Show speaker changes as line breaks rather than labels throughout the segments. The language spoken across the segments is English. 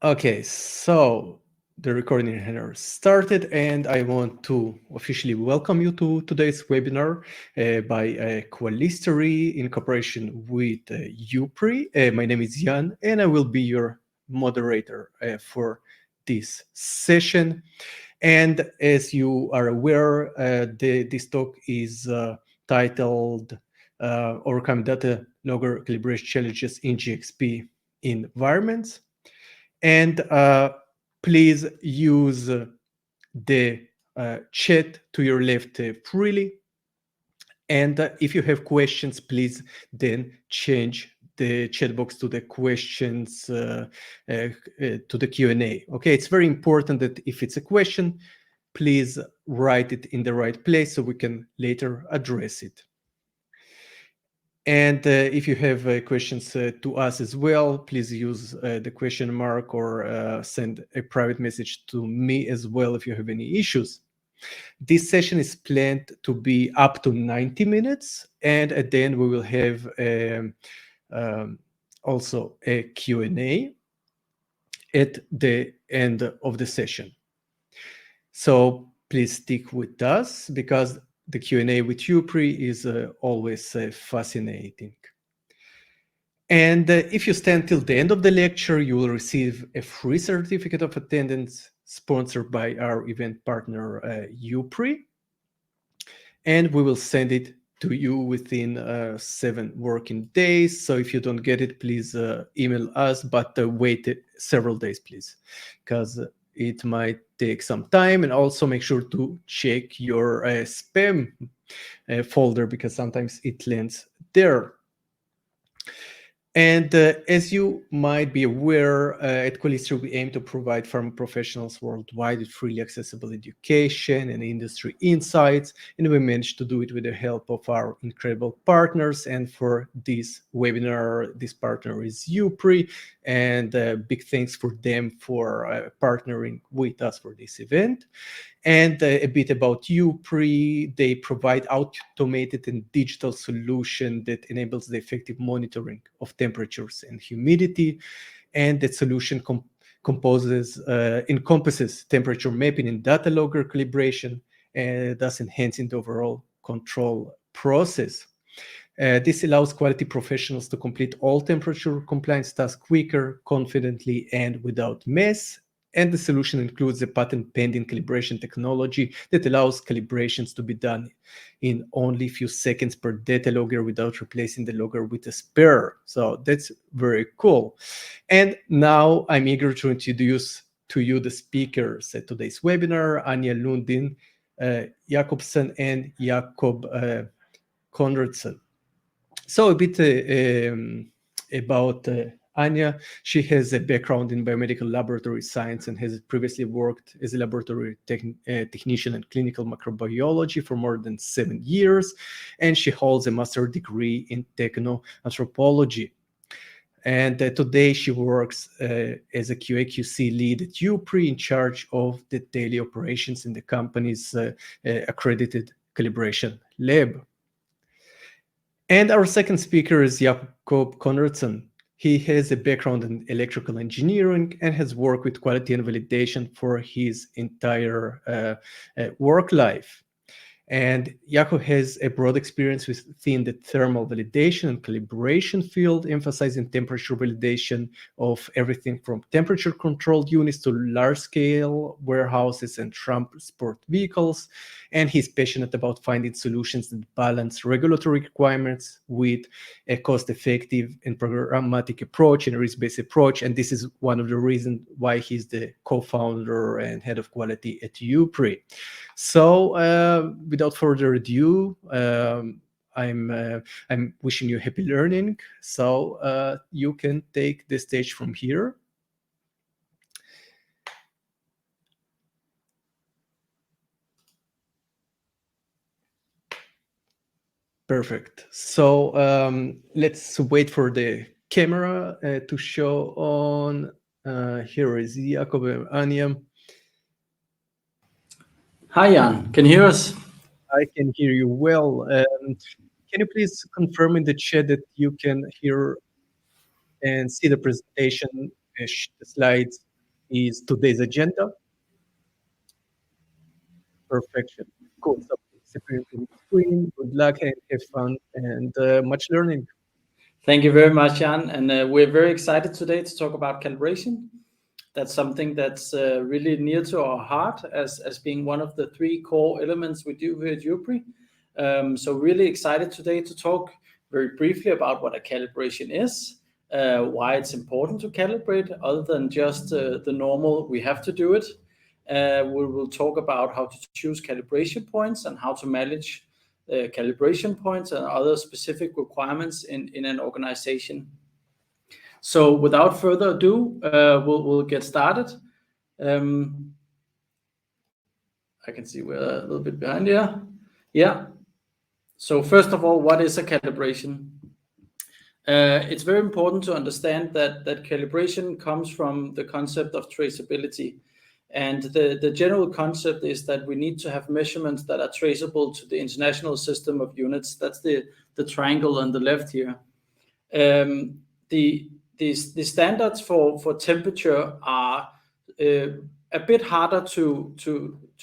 Okay, so the recording has started, and I want to officially welcome you to today's webinar by Qualistory in cooperation with UPRI. My name is Jan, and I will be your moderator for this session. And as you are aware, this talk is titled Overcoming Data Logger Calibration Challenges in GxP Environments. And please use the chat to your left freely. And if you have questions, please then change the chat box to the questions to the Q&A. Okay, it's very important that if it's a question, please write it in the right place so we can later address it. And if you have questions to us as well, please use the question mark or send a private message to me as well if you have any issues. This session is planned to be up to 90 minutes, and at the end we will have also a Q&A at the end of the session. So please stick with us because the Q&A with UPRI is always fascinating. And if you stand till the end of the lecture, you will receive a free certificate of attendance sponsored by our event partner, UPRI. And we will send it to you within 7 working days. So if you don't get it, please email us, but wait several days, please, because it might take some time. And also make sure to check your spam folder because sometimes it lands there. And as you might be aware, at Qualistory, we aim to provide pharma professionals worldwide with freely accessible education and industry insights. And we managed to do it with the help of our incredible partners. And for this webinar, this partner is UPRI. And big thanks for them for partnering with us for this event. And a bit about UPRI, they provide automated and digital solution that enables the effective monitoring of temperatures and humidity. And that solution encompasses temperature mapping and data logger calibration, thus enhancing the overall control process. This allows quality professionals to complete all temperature compliance tasks quicker, confidently, and without mess. And the solution includes a patent-pending calibration technology that allows calibrations to be done in only a few seconds per data logger without replacing the logger with a spare. So that's very cool. And now I'm eager to introduce to you the speakers at today's webinar, Anja Lundin Jacobsen and Jakob Konradsen. So a bit about Anja. She has a background in biomedical laboratory science and has previously worked as a laboratory technician in clinical microbiology for more than 7 years. And she holds a master's degree in techno-anthropology. And today she works as a QA/QC lead at UPRI in charge of the daily operations in the company's accredited calibration lab. And our second speaker is Jakob Konradsen. He has a background in electrical engineering and has worked with quality and validation for his entire work life. And Jakob has a broad experience within the thermal validation and calibration field, emphasizing temperature validation of everything from temperature-controlled units to large-scale warehouses and transport vehicles. And he's passionate about finding solutions that balance regulatory requirements with a cost-effective and programmatic approach and a risk-based approach. And this is one of the reasons why he's the co-founder and head of quality at UPRI. So without further ado, I'm wishing you happy learning. So you can take the stage from here. Perfect. So let's wait for the camera to show on. Here is Jakob and Anja.
Hi, Jan. Can you hear us?
I can hear you well. Can you please confirm in the chat that you can hear and see the presentation, the slides is today's agenda. Perfection. Cool. So disappearing from the screen. Good luck and have fun and much learning.
Thank you very much, Jan. And we're very excited today to talk about calibration. That's something that's really near to our heart as being one of the 3 core elements we do here at GxP. So really excited today to talk very briefly about what a calibration is, why it's important to calibrate other than just the normal we have to do it. We will talk about how to choose calibration points and how to manage calibration points and other specific requirements in an organization. So without further ado, we'll get started. I can see we're a little bit behind here. Yeah. So first of all, what is a calibration? It's very important to understand that calibration comes from the concept of traceability. And the general concept is that we need to have measurements that are traceable to the international system of units. That's the triangle on the left here. The standards for temperature are a bit harder to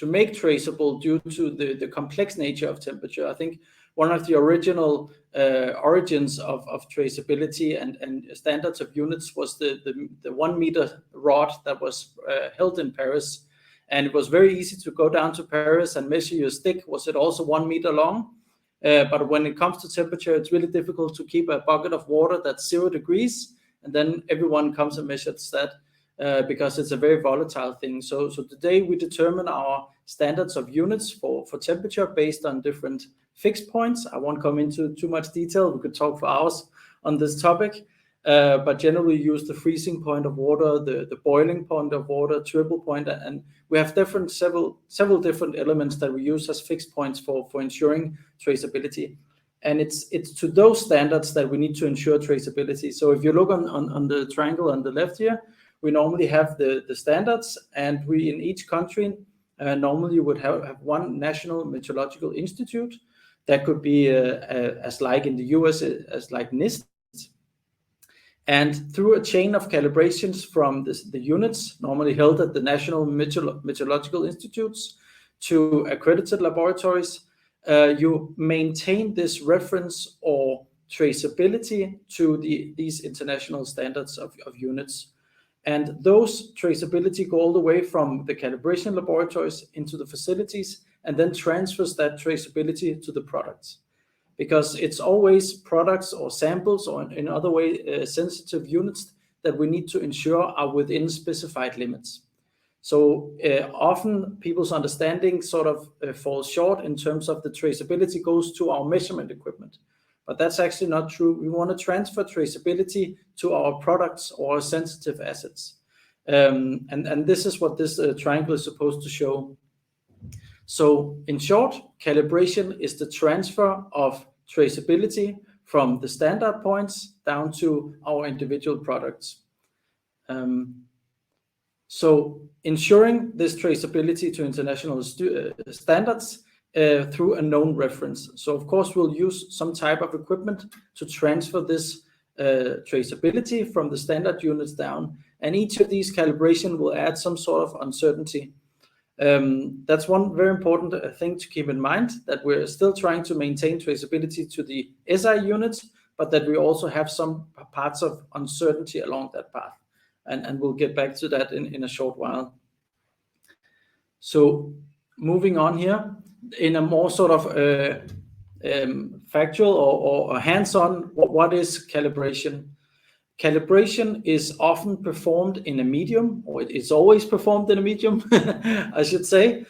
make traceable due to the complex nature of temperature. I think one of the original origins of traceability and standards of units was the 1 meter rod that was held in Paris. And it was very easy to go down to Paris and measure your stick. Was it also 1 meter long? But when it comes to temperature, it's really difficult to keep a bucket of water that's 0 degrees. And then everyone comes and measures that because it's a very volatile thing. So today we determine our standards of units for temperature based on different fixed points. I won't come into too much detail. We could talk for hours on this topic, but generally use the freezing point of water, the boiling point of water, triple point, and we have several different elements that we use as fixed points for ensuring traceability. And it's to those standards that we need to ensure traceability. So if you look on the triangle on the left here, we normally have the standards, and we in each country normally would have one national meteorological institute. That could be as like in the US as like NIST. And through a chain of calibrations from the units normally held at the national meteorological institutes to accredited laboratories, you maintain this reference or traceability to these international standards of units. And those traceability go all the way from the calibration laboratories into the facilities and then transfers that traceability to the products. Because it's always products or samples or in other way sensitive units that we need to ensure are within specified limits. So often people's understanding sort of falls short in terms of the traceability goes to our measurement equipment. But that's actually not true. We want to transfer traceability to our products or sensitive assets. And this is what this triangle is supposed to show. So in short, calibration is the transfer of traceability from the standard points down to our individual products. So ensuring this traceability to international standards through a known reference. So of course we'll use some type of equipment to transfer this traceability from the standard units down, and each of these calibration will add some sort of uncertainty. That's one very important thing to keep in mind, that we're still trying to maintain traceability to the SI units, but that we also have some parts of uncertainty along that path. And we'll get back to that in a short while. So moving on here, in a more sort of factual or hands-on, what is calibration? Calibration is often performed in a medium, or it's always performed in a medium, I should say,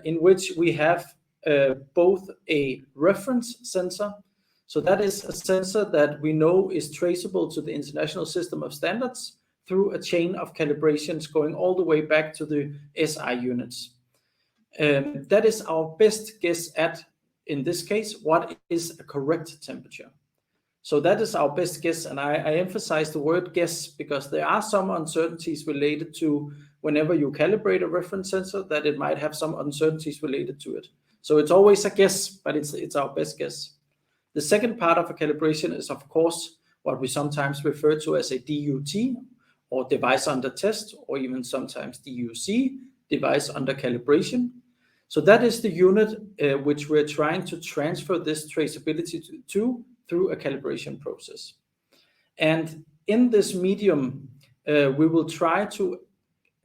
in which we have both a reference sensor. So that is a sensor that we know is traceable to the international system of standards through a chain of calibrations going all the way back to the SI units. That is our best guess at, in this case, what is a correct temperature. So that is our best guess, and I emphasize the word guess because there are some uncertainties related to whenever you calibrate a reference sensor, that it might have some uncertainties related to it. So it's always a guess, but it's our best guess. The second part of a calibration is, of course, what we sometimes refer to as a DUT, or device under test, or even sometimes DUC, device under calibration. So that is the unit which we're trying to transfer this traceability to through a calibration process. And in this medium, we will try to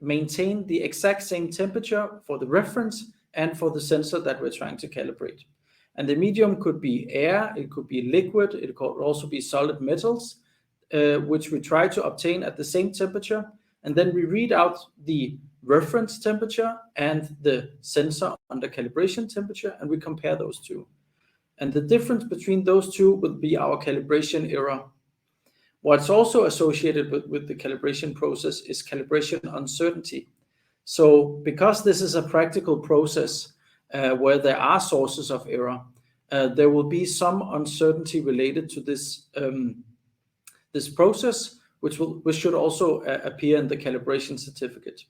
maintain the exact same temperature for the reference and for the sensor that we're trying to calibrate. And the medium could be air, it could be liquid, it could also be solid metals, which we try to obtain at the same temperature. And then we read out the reference temperature and the sensor under calibration temperature, and we compare those two. And the difference between those two will be our calibration error. What's also associated with the calibration process is calibration uncertainty. So because this is a practical process where there are sources of error, there will be some uncertainty related to this, this process, which should also appear in the calibration certificate.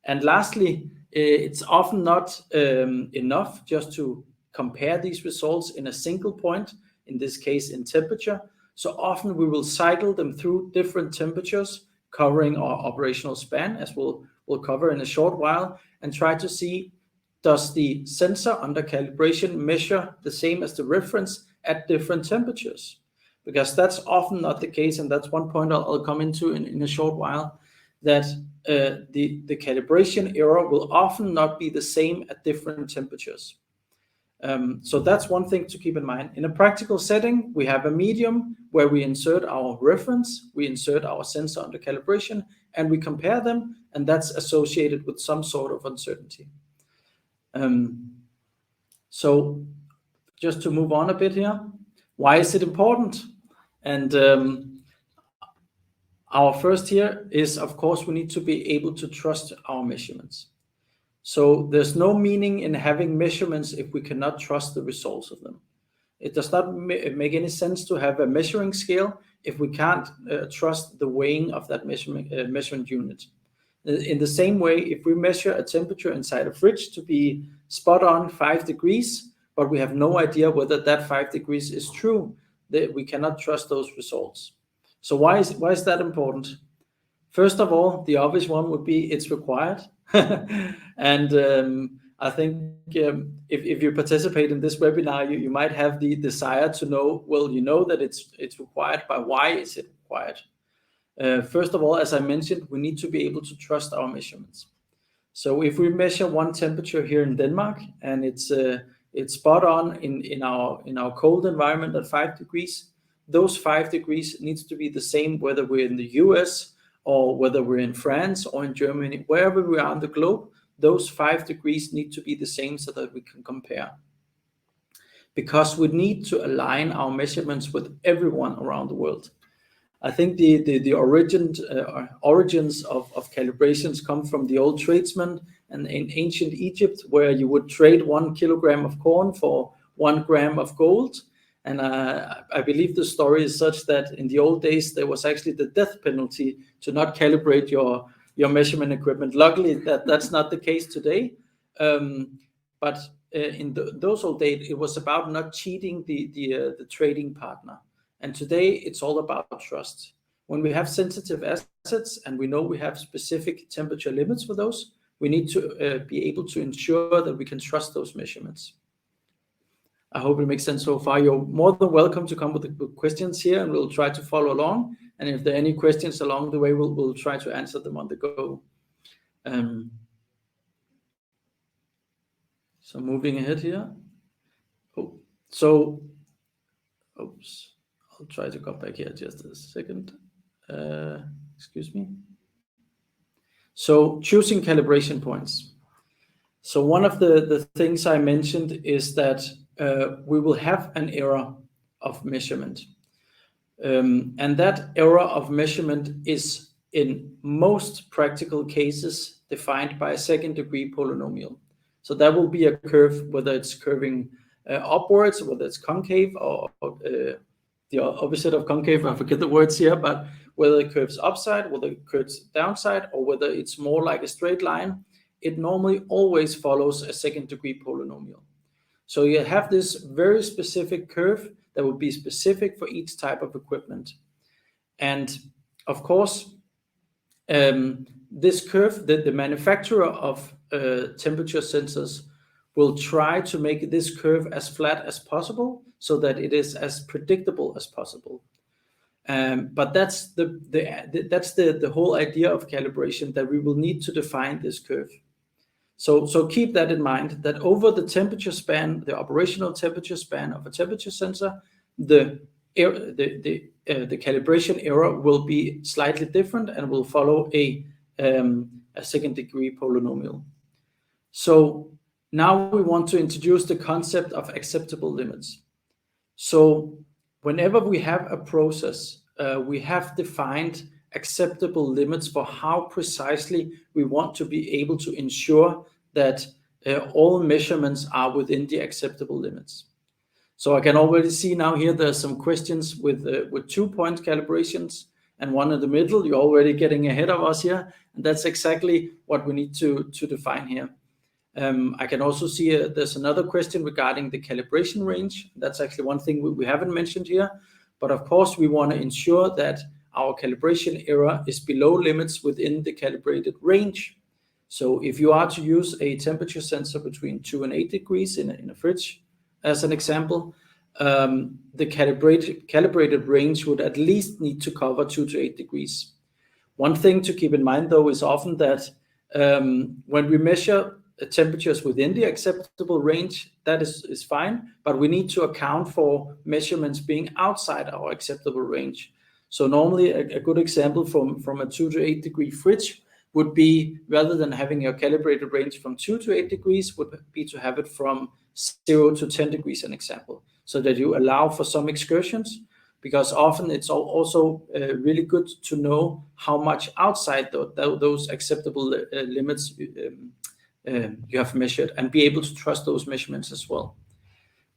And lastly, it's often not enough just to compare these results in a single point, in this case in temperature. So often we will cycle them through different temperatures, covering our operational span, as we'll cover in a short while, and try to see, does the sensor under calibration measure the same as the reference at different temperatures? Because that's often not the case, and that's one point I'll come into in a short while, that the calibration error will often not be the same at different temperatures. So that's one thing to keep in mind. In a practical setting, we have a medium where we insert our reference, we insert our sensor under calibration, and we compare them, and that's associated with some sort of uncertainty. So just to move on a bit here, why is it important? And our first here is, of course, we need to be able to trust our measurements. So there's no meaning in having measurements if we cannot trust the results of them. It does not make any sense to have a measuring scale if we can't trust the weighing of that measurement unit. In the same way, if we measure a temperature inside a fridge to be spot on 5 degrees, but we have no idea whether that 5 degrees is true, we cannot trust those results. So why is that important? First of all, the obvious one would be it's required. And I think if you participate in this webinar, you might have the desire to know, well, you know that it's required, but why is it required? First of all, as I mentioned, we need to be able to trust our measurements. So if we measure one temperature here in Denmark and it's spot on in our cold environment at 5 degrees, those 5 degrees needs to be the same whether we're in the US or whether we're in France or in Germany, wherever we are on the globe, those 5 degrees need to be the same so that we can compare. Because we need to align our measurements with everyone around the world. I think the origins of calibrations come from the old tradesmen and in ancient Egypt, where you would trade 1 kilogram of corn for 1 gram of gold. And I believe the story is such that in the old days, there was actually the death penalty to not calibrate your measurement equipment. Luckily, that's not the case today. But in those old days, it was about not cheating the trading partner. And today, it's all about trust. When we have sensitive assets and we know we have specific temperature limits for those, we need to be able to ensure that we can trust those measurements. I hope it makes sense so far. You're more than welcome to come with questions here, and we'll try to follow along. And if there are any questions along the way, we'll try to answer them on the go. So moving ahead here. Oops. I'll try to come back here just a second. Excuse me. So choosing calibration points. So one of the things I mentioned is that we will have an error of measurement. And that error of measurement is in most practical cases defined by a second-degree polynomial. So that will be a curve, whether it's curving upwards, whether it's concave or the opposite of concave, I forget the words here, but whether it curves upside, whether it curves downside, or whether it's more like a straight line, it normally always follows a second-degree polynomial. So you have this very specific curve that will be specific for each type of equipment. And of course, this curve, the manufacturer of temperature sensors will try to make this curve as flat as possible so that it is as predictable as possible. But that's the whole idea of calibration, that we will need to define this curve. So keep that in mind, that over the temperature span, the operational temperature span of a temperature sensor, the calibration error will be slightly different and will follow a second degree polynomial. So now we want to introduce the concept of acceptable limits. So whenever we have a process, we have defined acceptable limits for how precisely we want to be able to ensure that all measurements are within the acceptable limits. So I can already see now here there's some questions with 2-point calibrations and one in the middle. You're already getting ahead of us here, and that's exactly what we need to define here. I can also see there's another question regarding the calibration range. That's actually one thing we haven't mentioned here. But of course, we want to ensure that our calibration error is below limits within the calibrated range. So if you are to use a temperature sensor between 2 and 8 degrees in a fridge, as an example, the calibrated range would at least need to cover 2 to 8 degrees. One thing to keep in mind, though, is often that when we measure temperatures within the acceptable range, that is fine, but we need to account for measurements being outside our acceptable range. So normally a good example from a 2 to 8 degree fridge would be, rather than having your calibrated range from 2 to 8 degrees, would be to have it from 0 to 10 degrees, an example, so that you allow for some excursions, because often it's also really good to know how much outside those acceptable limits you have measured, and be able to trust those measurements as well.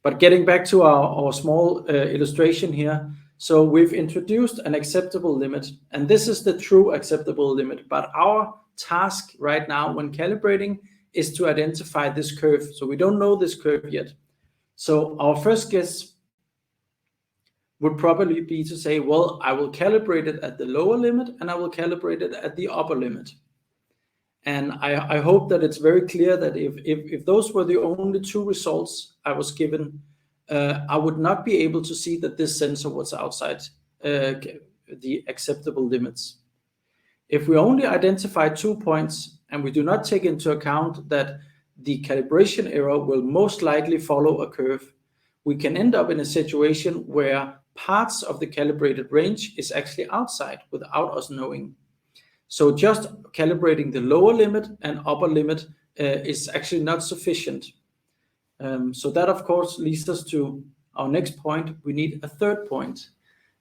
But getting back to our small illustration here, so we've introduced an acceptable limit, and this is the true acceptable limit. But our task right now when calibrating is to identify this curve. So we don't know this curve yet. So our first guess would probably be to say, well, I will calibrate it at the lower limit and I will calibrate it at the upper limit. And I hope that it's very clear that if those were the only two results I was given, I would not be able to see that this sensor was outside the acceptable limits. If we only identify 2 points and we do not take into account that the calibration error will most likely follow a curve, we can end up in a situation where parts of the calibrated range is actually outside without us knowing. So just calibrating the lower limit and upper limit is actually not sufficient. So that, of course, leads us to our next point. We need a third point.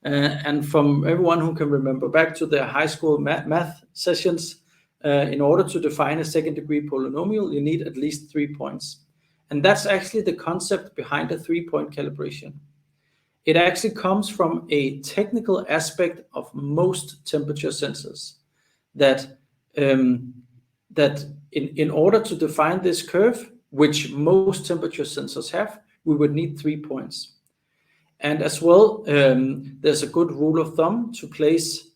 And from everyone who can remember back to their high school math sessions, in order to define a second degree polynomial, you need at least 3 points. And that's actually the concept behind a 3-point calibration. It actually comes from a technical aspect of most temperature sensors, that in order to define this curve, which most temperature sensors have, we would need 3 points. And as well, there's a good rule of thumb to place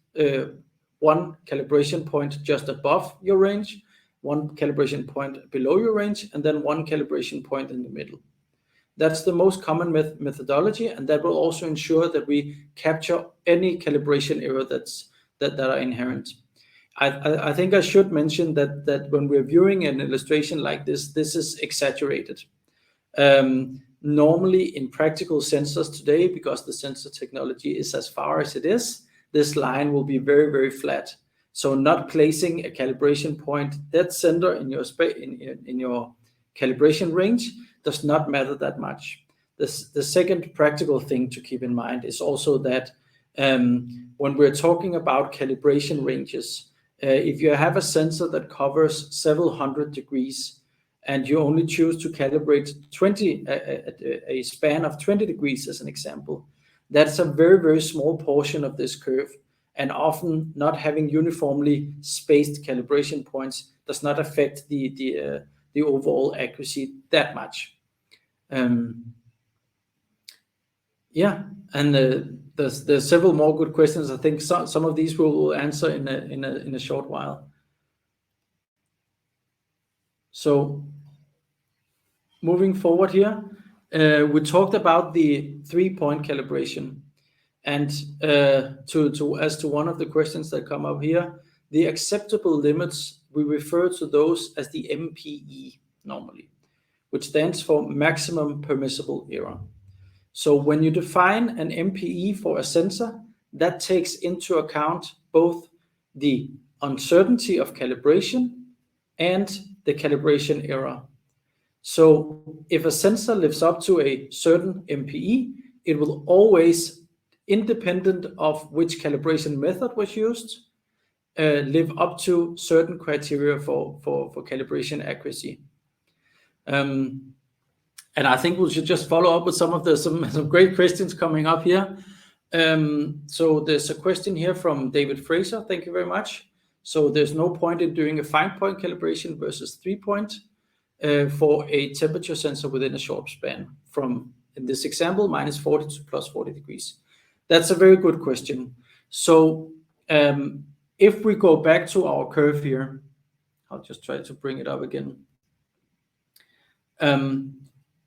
one calibration point just above your range, one calibration point below your range, and then one calibration point in the middle. That's the most common methodology, and that will also ensure that we capture any calibration error that are inherent. I think I should mention that when we're viewing an illustration like this is exaggerated. Normally in practical sensors today, because the sensor technology is as far as it is, this line will be very, very flat. So not placing a calibration point dead center in your in your calibration range does not matter that much. The second practical thing to keep in mind is also that when we're talking about calibration ranges, if you have a sensor that covers several hundred degrees and you only choose to calibrate a span of 20 degrees as an example, that's a very, very small portion of this curve, and often not having uniformly spaced calibration points does not affect the overall accuracy that much. And there's several more good questions. I think some of these we'll answer in a short while. So moving forward here, we talked about the 3-point calibration, and as to one of the questions that come up here, the acceptable limits, we refer to those as the MPE normally, which stands for maximum permissible error. So when you define an MPE for a sensor, that takes into account both the uncertainty of calibration and the calibration error. So if a sensor lives up to a certain MPE, it will always, independent of which calibration method was used, live up to certain criteria for calibration accuracy. And I think we should just follow up with some great questions coming up here. So there's a question here from David Fraser. Thank you very much. So there's no point in doing a 5-point calibration versus 3-point for a temperature sensor within a short span from, in this example, -40 to +40 degrees. That's a very good question. So if we go back to our curve here, I'll just try to bring it up again.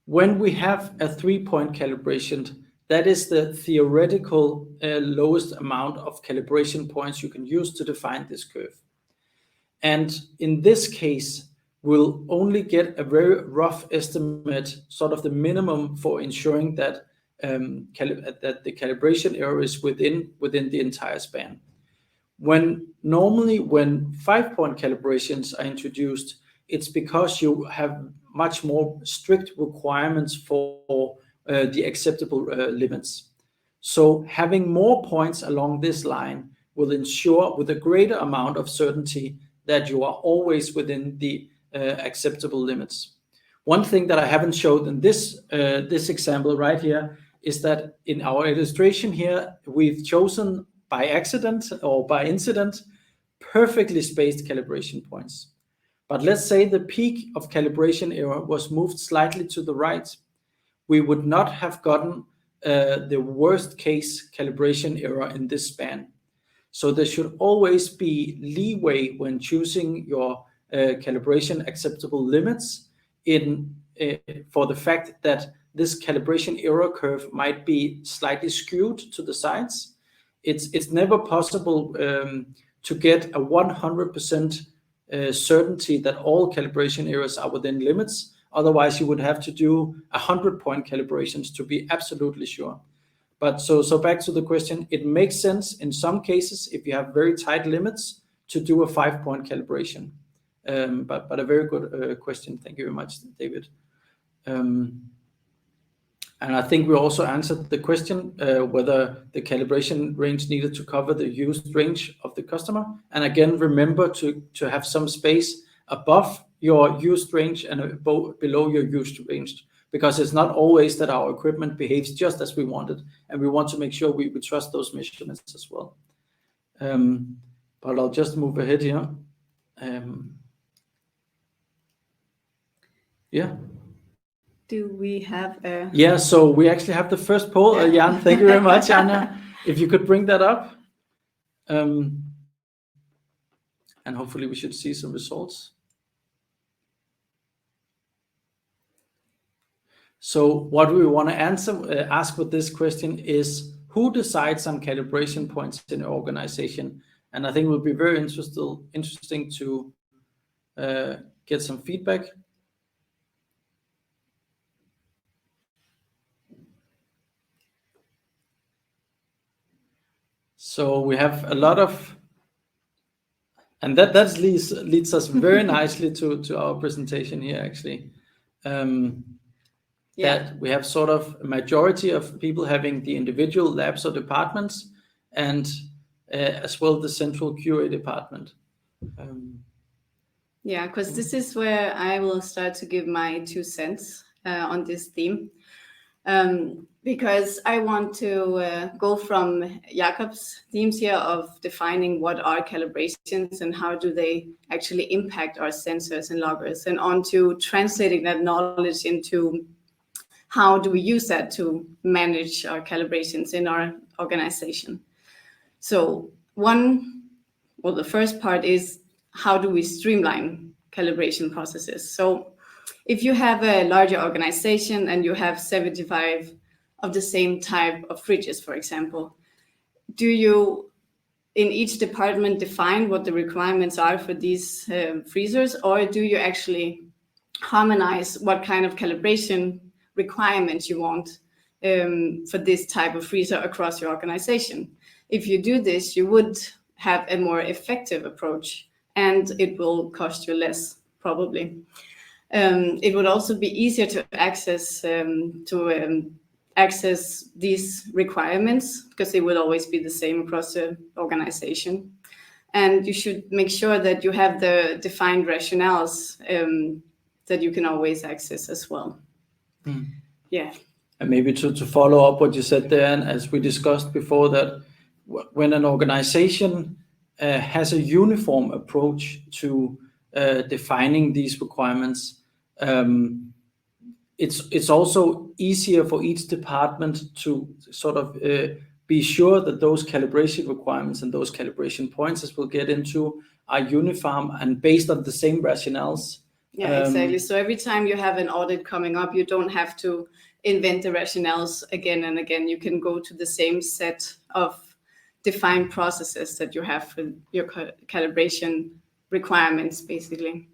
When we have a 3-point calibration, that is the theoretical lowest amount of calibration points you can use to define this curve. And in this case, we'll only get a very rough estimate, sort of the minimum for ensuring that that the calibration error is within the entire span. Normally when 5-point calibrations are introduced, it's because you have much more strict requirements for the acceptable limits. So having more points along this line will ensure, with a greater amount of certainty, that you are always within the acceptable limits. One thing that I haven't showed in this example right here is that in our illustration here, we've chosen by accident or by incident perfectly spaced calibration points. But let's say the peak of calibration error was moved slightly to the right. We would not have gotten the worst case calibration error in this span. So there should always be leeway when choosing your calibration acceptable limits for the fact that this calibration error curve might be slightly skewed to the sides. It's never possible to get a 100% certainty that all calibration errors are within limits. Otherwise, you would have to do 100-point calibrations to be absolutely sure. But so back to the question, it makes sense in some cases if you have very tight limits to do a 5-point calibration. But a very good question. Thank you very much, David. And I think we also answered the question whether the calibration range needed to cover the used range of the customer. And again, remember to have some space above your used range and below your used range, because it's not always that our equipment behaves just as we wanted, and we want to make sure we trust those measurements as well. But I'll just move ahead here. Yeah.
Do we have a...
Yeah, so we actually have the first poll. Jan, thank you very much, Anna. If you could bring that up. And hopefully we should see some results. So what we want to ask with this question is, who decides on calibration points in an organization? And I think it will be very interesting to get some feedback. So we have a lot of, and that leads us very nicely to our presentation here, actually. That we have sort of a majority of people having the individual labs or departments, and as well the central QA department.
Yeah, because this is where I will start to give my 2 cents on this theme. Because I want to go from Jakob's themes here of defining what are calibrations and how do they actually impact our sensors and loggers, and on to translating that knowledge into how do we use that to manage our calibrations in our organization. So the first part is, how do we streamline calibration processes? So if you have a larger organization and you have 75 of the same type of fridges, for example, do you in each department define what the requirements are for these freezers, or do you actually harmonize what kind of calibration requirements you want for this type of freezer across your organization? If you do this, you would have a more effective approach, and it will cost you less, probably. It would also be easier to access these requirements, because they will always be the same across the organization. And you should make sure that you have the defined rationales that you can always access as well. Yeah.
And maybe to follow up what you said there, and as we discussed before, that when an organization has a uniform approach to defining these requirements, it's also easier for each department to sort of be sure that those calibration requirements and those calibration points, as we'll get into, are uniform and based on the same rationales.
Yeah, exactly. So every time you have an audit coming up, you don't have to invent the rationales again and again. You can go to the same set of defined processes that you have for your calibration requirements, basically.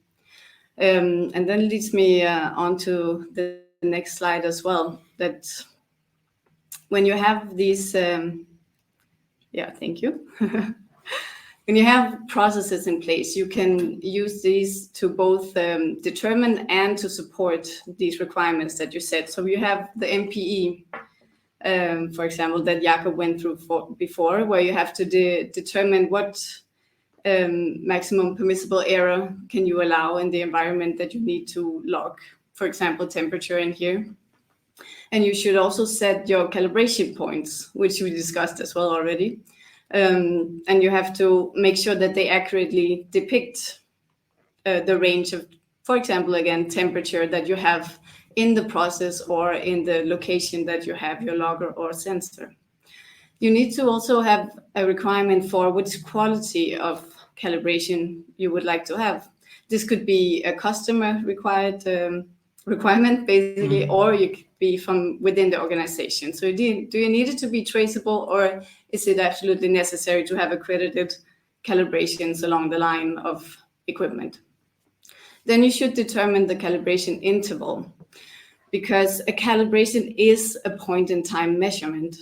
And then leads me on to the next slide as well, that when you have these, thank you. When you have processes in place, you can use these to both determine and to support these requirements that you set. So you have the MPE, for example, that Jakob went through before, where you have to determine what maximum permissible error can you allow in the environment that you need to log, for example, temperature in here. And you should also set your calibration points, which we discussed as well already. And you have to make sure that they accurately depict the range of, for example, again, temperature that you have in the process or in the location that you have your logger or sensor. You need to also have a requirement for which quality of calibration you would like to have. This could be a customer requirement, basically, or you could be from within the organization. So do you need it to be traceable, or is it absolutely necessary to have accredited calibrations along the line of equipment? Then you should determine the calibration interval, because a calibration is a point-in-time measurement,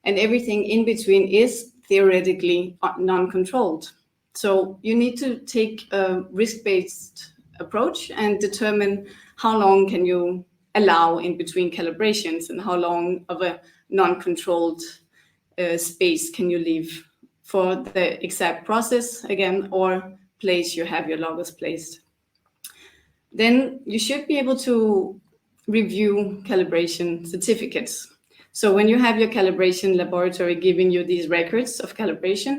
and everything in between is theoretically non-controlled. So you need to take a risk-based approach and determine how long can you allow in between calibrations, and how long of a non-controlled space can you leave for the exact process again, or place you have your loggers placed. Then you should be able to review calibration certificates. So when you have your calibration laboratory giving you these records of calibration,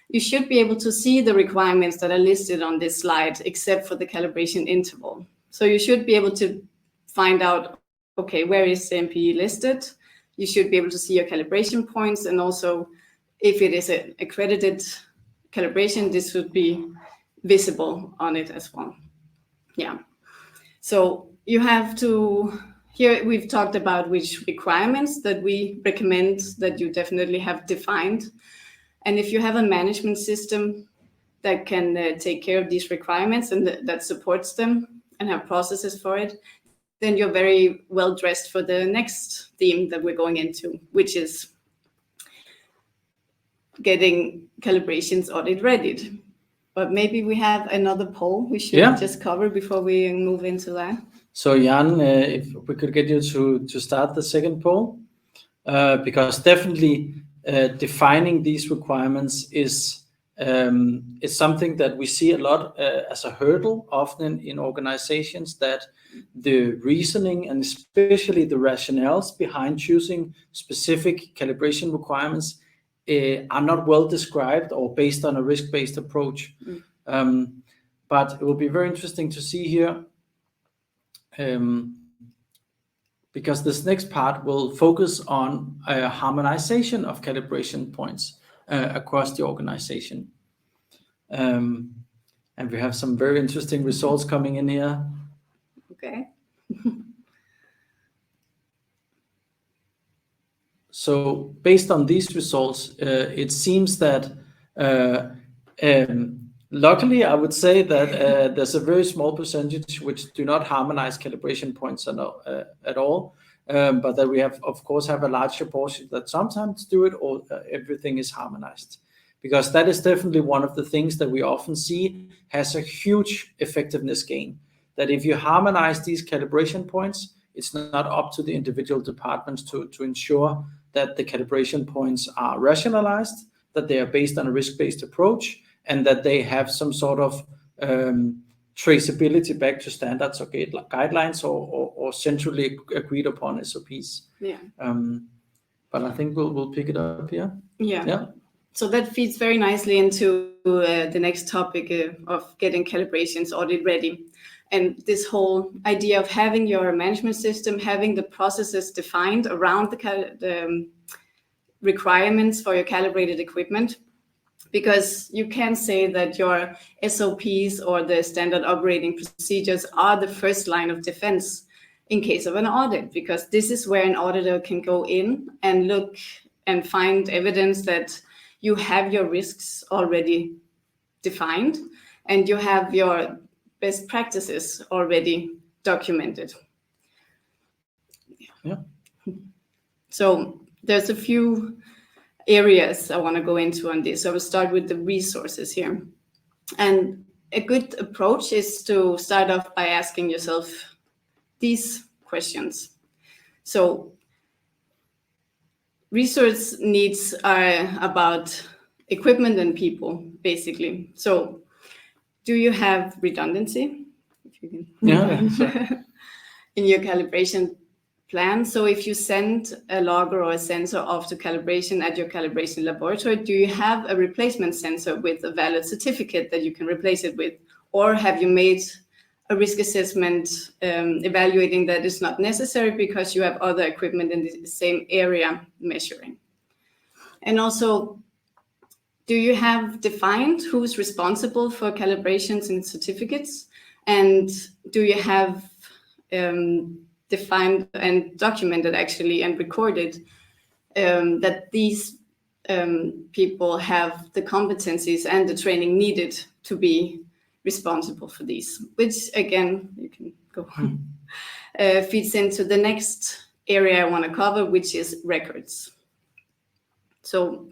you should be able to see the requirements that are listed on this slide, except for the calibration interval. So you should be able to find out, okay, where is the MPE listed? You should be able to see your calibration points, and also if it is an accredited calibration, this would be visible on it as well. Yeah. So you have to, here we've talked about which requirements that we recommend that you definitely have defined. And if you have a management system that can take care of these requirements and that supports them and have processes for it, then you're very well dressed for the next theme that we're going into, which is getting calibrations audit-ready. But maybe we have another poll we should just cover before we move into that.
So Jan, if we could get you to start the second poll, because definitely defining these requirements is something that we see a lot as a hurdle often in organizations, that the reasoning and especially the rationales behind choosing specific calibration requirements are not well described or based on a risk-based approach. But it will be very interesting to see here because this next part will focus on harmonization of calibration points across the organization. And we have some very interesting results coming in here.
Okay.
So based on these results, it seems that luckily, I would say that there's a very small percentage which do not harmonize calibration points at all, but that we have, of course, have a larger portion that sometimes do it, or everything is harmonized. Because that is definitely one of the things that we often see has a huge effectiveness gain. That if you harmonize these calibration points, it's not up to the individual departments to ensure that the calibration points are rationalized, that they are based on a risk-based approach, and that they have some sort of traceability back to standards or guidelines or centrally agreed upon SOPs.
Yeah.
But I think we'll pick it up here.
Yeah.
Yeah.
So that feeds very nicely into the next topic of getting calibrations audit ready. And this whole idea of having your management system, having the processes defined around the requirements for your calibrated equipment, because you can say that your SOPs or the standard operating procedures are the first line of defense in case of an audit, because this is where an auditor can go in and look and find evidence that you have your risks already defined and you have your best practices already documented.
Yeah.
So there's a few areas I want to go into on this. So I will start with the resources here. And a good approach is to start off by asking yourself these questions. So resource needs are about equipment and people, basically. So do you have redundancy? If you can.
Yeah, sure.
In your calibration plan? So if you send a logger or a sensor off to calibration at your calibration laboratory, do you have a replacement sensor with a valid certificate that you can replace it with? Or have you made a risk assessment evaluating that it's not necessary because you have other equipment in the same area measuring? And also, do you have defined who's responsible for calibrations and certificates? And do you have defined and documented actually and recorded that these people have the competencies and the training needed to be responsible for these, which again, you can go on, feeds into the next area I want to cover, which is records. So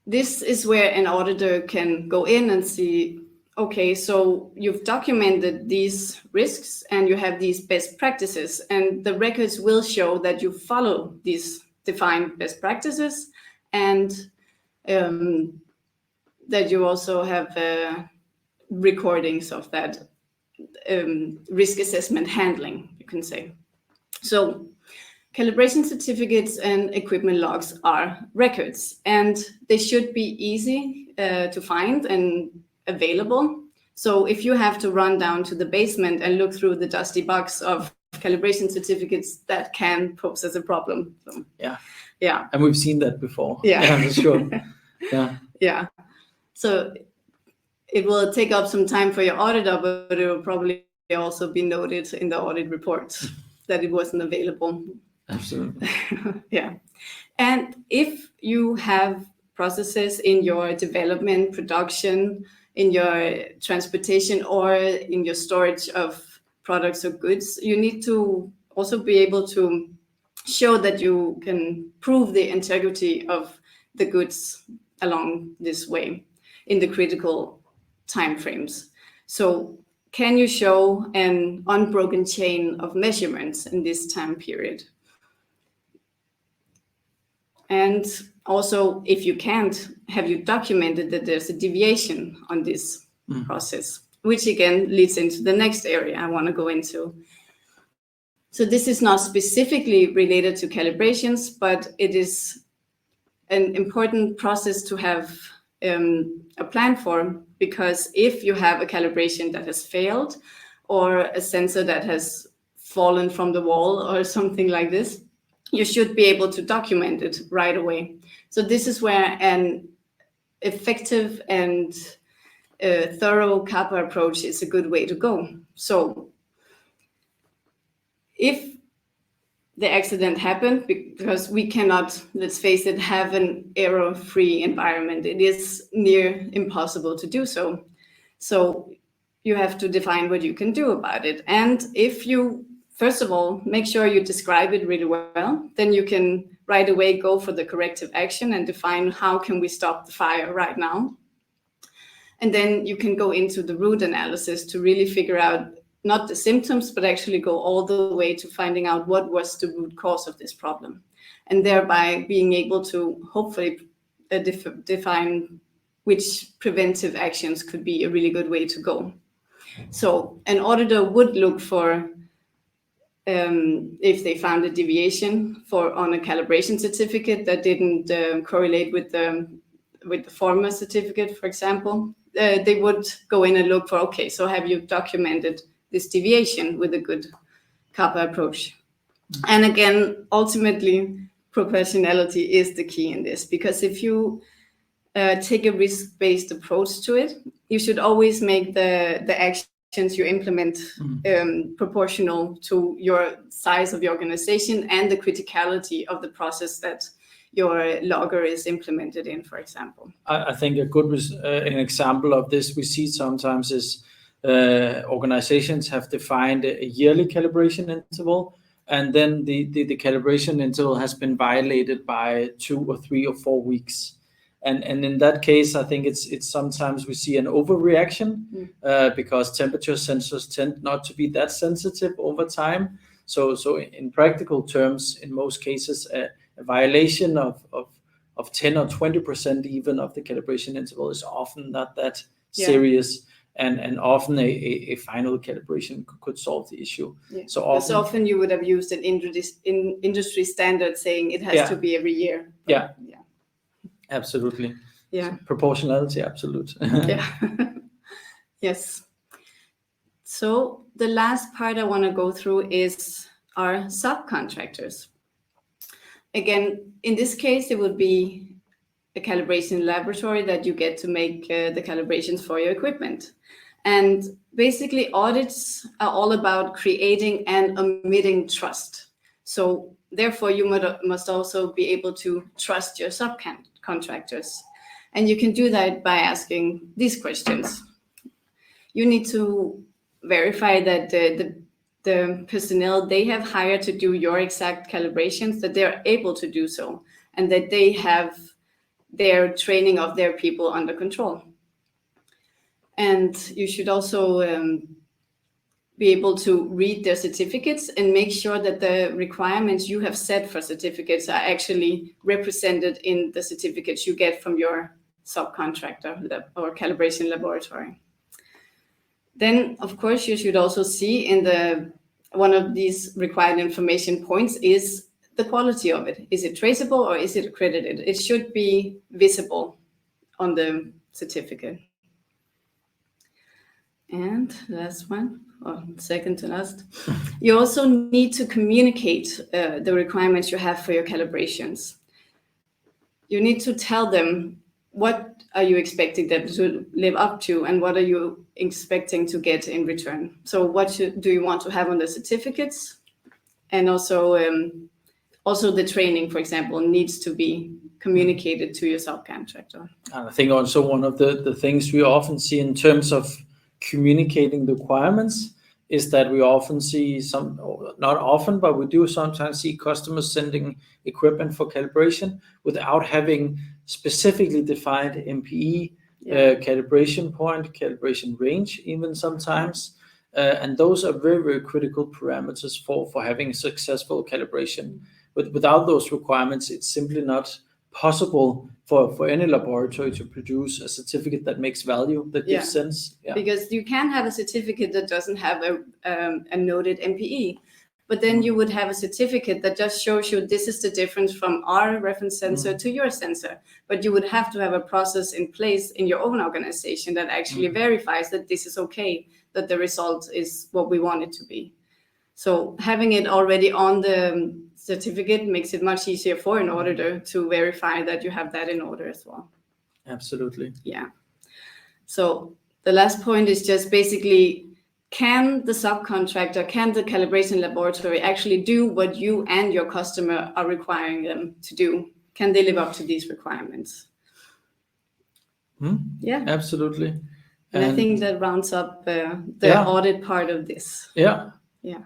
this is where an auditor can go in and see, okay, so you've documented these risks and you have these best practices, and the records will show that you follow these defined best practices, and that you also have recordings of that risk assessment handling, you can say. So calibration certificates and equipment logs are records, and they should be easy to find and available. So if you have to run down to the basement and look through the dusty box of calibration certificates, that can pose as a problem. So, yeah.
And we've seen that before.
Yeah,
for sure. Yeah.
So it will take up some time for your auditor, but it will probably also be noted in the audit reports that it wasn't available.
Absolutely.
Yeah. And if you have processes in your development, production, in your transportation, or in your storage of products or goods, you need to also be able to show that you can prove the integrity of the goods along this way in the critical timeframes. So can you show an unbroken chain of measurements in this time period? And also, if you can't, have you documented that there's a deviation on this process? Which again leads into the next area I want to go into. So this is not specifically related to calibrations, but it is an important process to have a plan for, because if you have a calibration that has failed or a sensor that has fallen from the wall or something like this, you should be able to document it right away. So this is where an effective and thorough CAPA approach is a good way to go. So if the accident happened, because we cannot, let's face it, have an error-free environment. It is near impossible to do so. So you have to define what you can do about it. And if you, first of all, make sure you describe it really well, then you can right away go for the corrective action and define how can we stop the fire right now. And then you can go into the root analysis to really figure out not the symptoms, but actually go all the way to finding out what was the root cause of this problem. And thereby being able to hopefully define which preventive actions could be a really good way to go. So an auditor would look for, if they found a deviation on a calibration certificate that didn't correlate with the pharma certificate, for example, they would go in and look for, okay, so have you documented this deviation with a good CAPA approach? And again, ultimately, proportionality is the key in this, because if you take a risk-based approach to it, you should always make the actions you implement proportional to your size of your organization and the criticality of the process that your logger is implemented in, for example.
I think a good an example of this we see sometimes is organizations have defined a yearly calibration interval, and then the calibration interval has been violated by 2 or 3 or 4 weeks. And in that case, I think it's sometimes we see an overreaction because temperature sensors tend not to be that sensitive over time. So in practical terms, in most cases, a violation of 10 or 20% even of the calibration interval is often not that serious. And often a final calibration could solve the issue. Yeah. So
often you would have used an industry standard saying it has to be every year.
Yeah, absolutely.
Yeah,
so proportionality, absolute.
Yeah. Yes. So the last part I want to go through is our subcontractors. Again, in this case, it would be a calibration laboratory that you get to make the calibrations for your equipment. And basically, audits are all about creating and omitting trust. So therefore, you must also be able to trust your subcontractors. And you can do that by asking these questions. You need to verify that the personnel they have hired to do your exact calibrations, that they're able to do so, and that they have their training of their people under control. And you should also be able to read their certificates and make sure that the requirements you have set for certificates are actually represented in the certificates you get from your subcontractor or calibration laboratory. Then, of course, you should also see in one of these required information points is the quality of it. Is it traceable or is it accredited? It should be visible on the certificate. And last one, or second to last, you also need to communicate the requirements you have for your calibrations. You need to tell them what are you expecting them to live up to and what are you expecting to get in return. So what do you want to have on the certificates? And also the training, for example, needs to be communicated to your subcontractor.
And I think also one of the things we often see in terms of communicating the requirements is that we often see not often, but we do sometimes see customers sending equipment for calibration without having specifically defined MPE, calibration point, calibration range, even sometimes. And those are very, very critical parameters for having a successful calibration. But without those requirements, it's simply not possible for any laboratory to produce a certificate that makes value, that gives sense. Yeah.
Because you can have a certificate that doesn't have a noted MPE, but then you would have a certificate that just shows you this is the difference from our reference sensor to your sensor. But you would have to have a process in place in your own organization that actually verifies that this is okay, that the result is what we want it to be. So having it already on the certificate makes it much easier for an auditor to verify that you have that in order as well.
Absolutely.
Yeah. So the last point is just basically, can the subcontractor, can the calibration laboratory actually do what you and your customer are requiring them to do? Can they live up to these requirements? Yeah.
Absolutely.
And I think that rounds up the audit part of this.
Yeah.
Yeah.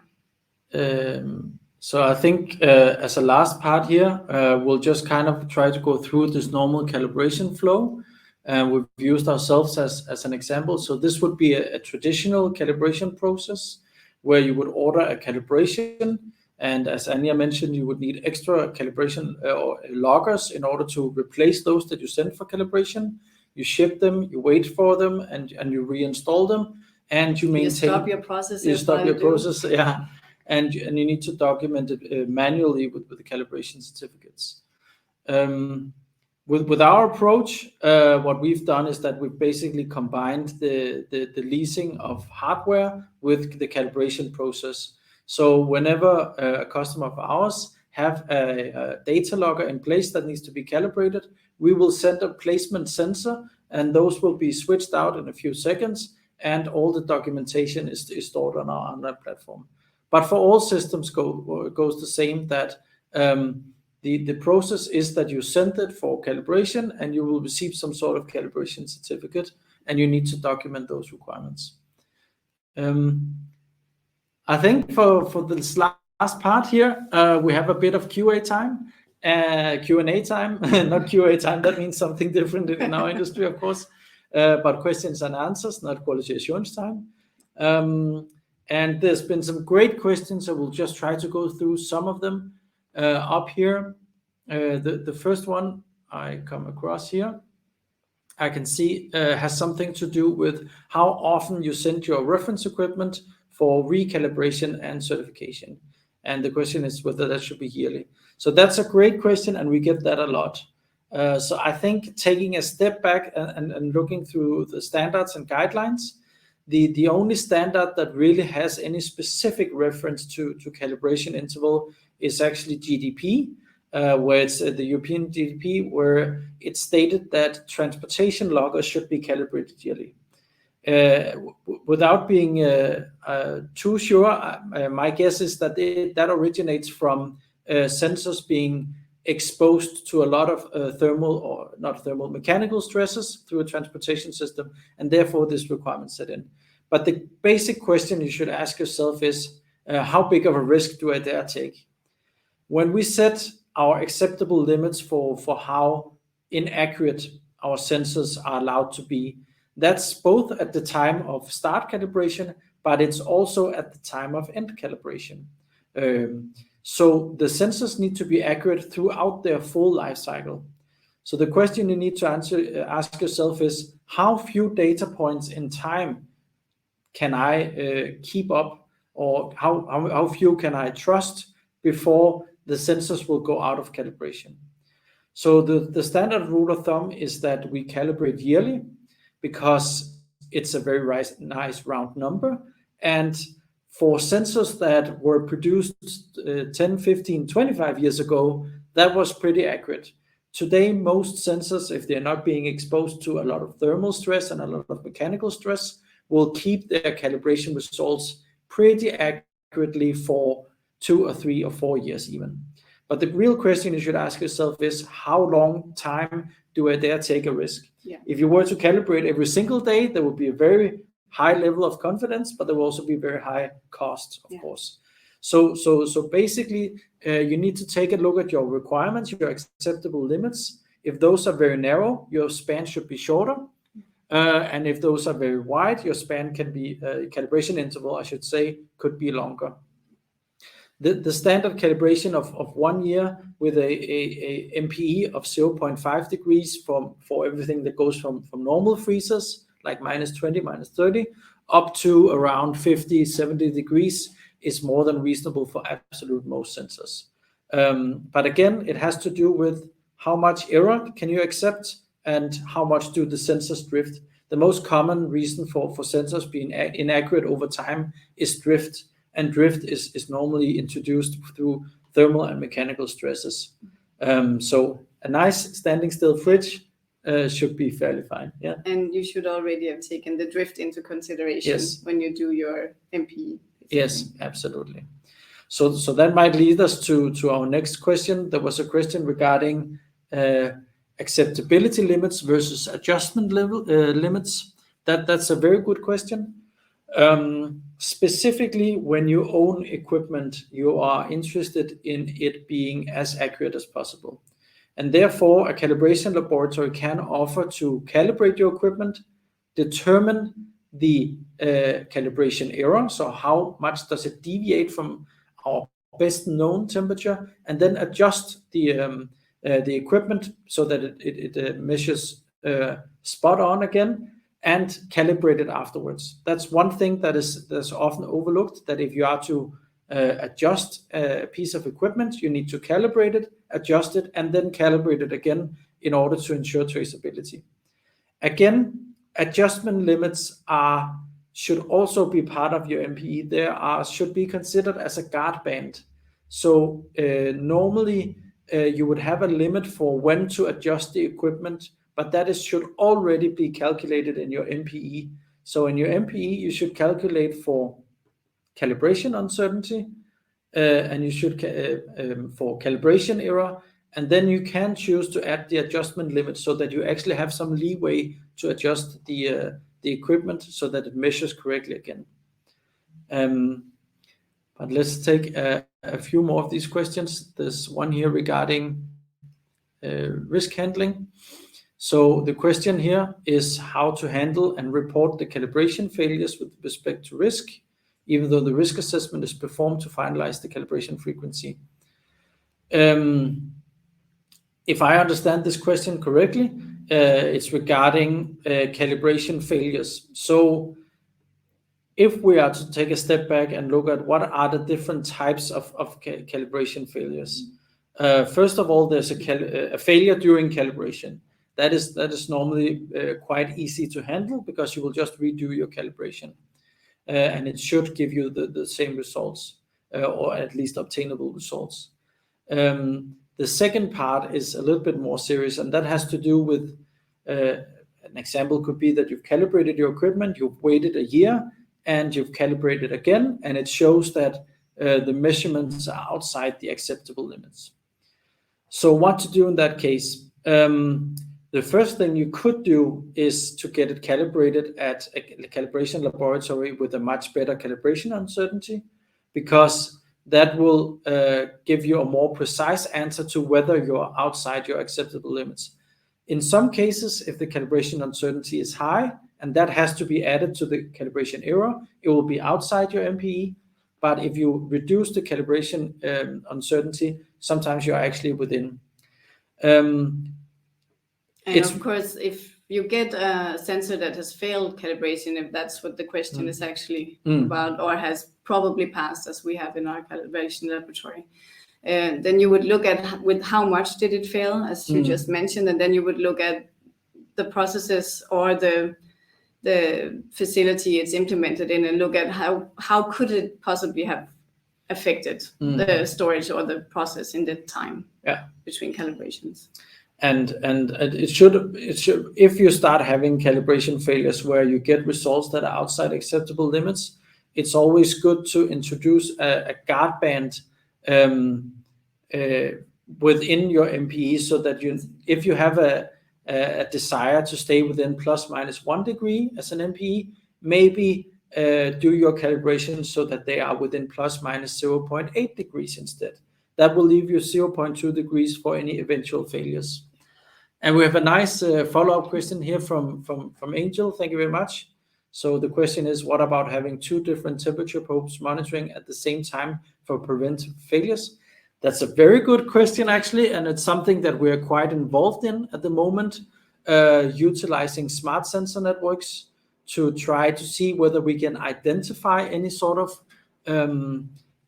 So I think as a last part here, we'll just kind of try to go through this normal calibration flow. We've used ourselves as an example. So this would be a traditional calibration process where you would order a calibration. And as Anja mentioned, you would need extra calibration or loggers in order to replace those that you send for calibration. You ship them, you wait for them, and you reinstall them, and you maintain.
You stop your process.
You stop your process, yeah. And you need to document it manually with the calibration certificates. With our approach, what we've done is that we've basically combined the leasing of hardware with the calibration process. So whenever a customer of ours have a data logger in place that needs to be calibrated, we will send a placement sensor, and those will be switched out in a few seconds, and all the documentation is stored on our platform. But for all systems goes the same, that the process is that you send it for calibration, and you will receive some sort of calibration certificate, and you need to document those requirements. I think for this last part here, we have a bit of Q&A time. Q&A time, not QA time. That means something different in our industry, of course. But questions and answers, not quality assurance time. And there's been some great questions, so we'll just try to go through some of them up here. The first one I come across here, I can see has something to do with how often you send your reference equipment for recalibration and certification. And the question is whether that should be yearly. So that's a great question, and we get that a lot. So I think taking a step back and looking through the standards and guidelines, the only standard that really has any specific reference to calibration interval is actually GxP, where it's the European GxP, where it's stated that transportation loggers should be calibrated yearly. Without being too sure, my guess is that that originates from sensors being exposed to a lot of mechanical stresses through a transportation system, and therefore this requirement set in. But the basic question you should ask yourself is, how big of a risk do I dare take? When we set our acceptable limits for how inaccurate our sensors are allowed to be, that's both at the time of start calibration, but it's also at the time of end calibration. So the sensors need to be accurate throughout their full life cycle. So the question you need to ask yourself is, how few data points in time can I keep up, or how few can I trust before the sensors will go out of calibration? So the standard rule of thumb is that we calibrate yearly, because it's a very nice round number. And for sensors that were produced 10, 15, 25 years ago, that was pretty accurate. Today, most sensors, if they're not being exposed to a lot of thermal stress and a lot of mechanical stress, will keep their calibration results pretty accurately for 2 or 3 or 4 years even. But the real question you should ask yourself is, how long time do I dare take a risk?
Yeah.
If you were to calibrate every single day, there would be a very high level of confidence, but there will also be very high cost, of course. So basically, you need to take a look at your requirements, your acceptable limits. If those are very narrow, your span should be shorter. And if those are very wide, your span can be, calibration interval, I should say, could be longer. The standard calibration of 1 year with a MPE of 0.5 degrees for everything that goes from normal freezers, like -20, -30, up to around 50, 70 degrees is more than reasonable for absolute most sensors. But again, it has to do with how much error can you accept and how much do the sensors drift. The most common reason for sensors being inaccurate over time is drift. and drift is normally introduced through thermal and mechanical stresses. So a nice standing still fridge should be fairly fine. Yeah.
And you should already have taken the drift into consideration when you do your MPE.
Yes, absolutely. So that might lead us to our next question. There was a question regarding acceptability limits versus adjustment level limits. That's a very good question. Specifically, when you own equipment, you are interested in it being as accurate as possible. And therefore, a calibration laboratory can offer to calibrate your equipment, determine the calibration error, so how much does it deviate from our best known temperature, and then adjust the equipment so that it measures spot on again, and calibrate it afterwards. That's one thing that's often overlooked, that if you are to adjust a piece of equipment, you need to calibrate it, adjust it, and then calibrate it again in order to ensure traceability. Again, adjustment limits should also be part of your MPE. Should be considered as a guard band. So normally you would have a limit for when to adjust the equipment, but that should already be calculated in your MPE. So in your MPE, you should calculate for calibration uncertainty, and you should for calibration error, and then you can choose to add the adjustment limit so that you actually have some leeway to adjust the equipment so that it measures correctly again. But let's take a few more of these questions. There's one here regarding risk handling. So the question here is how to handle and report the calibration failures with respect to risk, even though the risk assessment is performed to finalize the calibration frequency. If I understand this question correctly, it's regarding calibration failures. So if we are to take a step back and look at what are the different types of calibration failures. First of all, there's a failure during calibration. That is normally quite easy to handle because you will just redo your calibration. And it should give you the same results, or at least obtainable results. The second part is a little bit more serious, and that has to do with, an example could be that you've calibrated your equipment, you've waited a year, and you've calibrated again, and it shows that the measurements are outside the acceptable limits. So what to do in that case? The first thing you could do is to get it calibrated at a calibration laboratory with a much better calibration uncertainty, because that will give you a more precise answer to whether you're outside your acceptable limits. In some cases, if the calibration uncertainty is high, and that has to be added to the calibration error, it will be outside your MPE. But if you reduce the calibration uncertainty, sometimes you're actually within.
And of course, if you get a sensor that has failed calibration, if that's what the question is actually about, or has probably passed, as we have in our calibration laboratory, then you would look at with how much did it fail, as you just mentioned, and then you would look at the processes or the facility it's implemented in, and look at how could it possibly have affected the storage or the process in the time between calibrations.
And it should, if you start having calibration failures where you get results that are outside acceptable limits, it's always good to introduce a guard band within your MPE, so that if you have a desire to stay within ±1 degree as an MPE, maybe do your calibration so that they are within ±0.8 degrees instead. That will leave you 0.2 degrees for any eventual failures. And we have a nice follow-up question here from Angel. Thank you very much. So the question is, what about having 2 different temperature probes monitoring at the same time for preventive failures? That's a very good question, actually, and it's something that we're quite involved in at the moment, utilizing smart sensor networks to try to see whether we can identify any sort of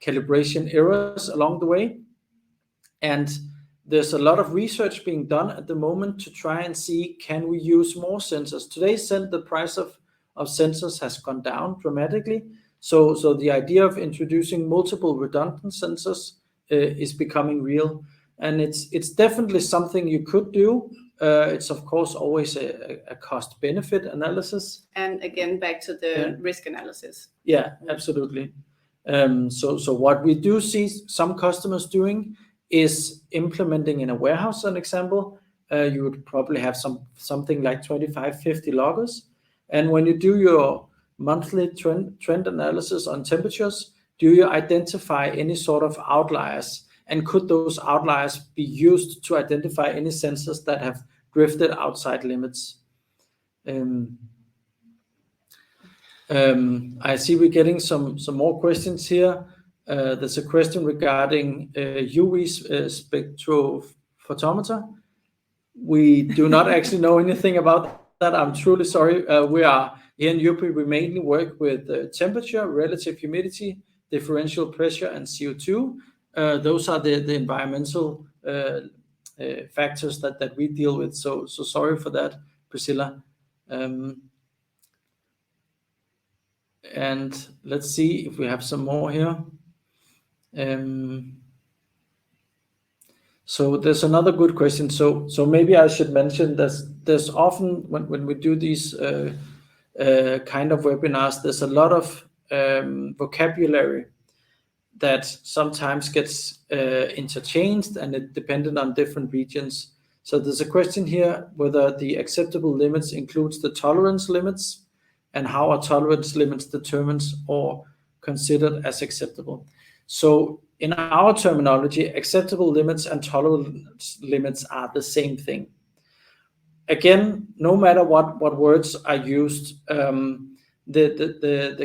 calibration errors along the way. And there's a lot of research being done at the moment to try and see, can we use more sensors? Today, the price of sensors has gone down dramatically. So the idea of introducing multiple redundant sensors is becoming real, and it's definitely something you could do. It's of course always a cost-benefit analysis.
And again, back to the risk analysis.
Yeah, absolutely. So what we do see some customers doing is implementing in a warehouse, an example. You would probably have something like 25-50 loggers. And when you do your monthly trend analysis on temperatures, do you identify any sort of outliers? And could those outliers be used to identify any sensors that have drifted outside limits? I see we're getting some more questions here. There's a question regarding UV spectrophotometer. We do not actually know anything about that. I'm truly sorry. We are here in UP, we mainly work with temperature, relative humidity, differential pressure, and CO2. Those are the environmental factors that we deal with. So sorry for that, Priscilla. And let's see if we have some more here. So there's another good question. So maybe I should mention there's often when we do these kind of webinars, there's a lot of vocabulary that sometimes gets interchanged, and it dependent on different regions. So there's a question here whether the acceptable limits includes the tolerance limits, and how are tolerance limits determined or considered as acceptable. So in our terminology, acceptable limits and tolerance limits are the same thing. Again, no matter what words are used, the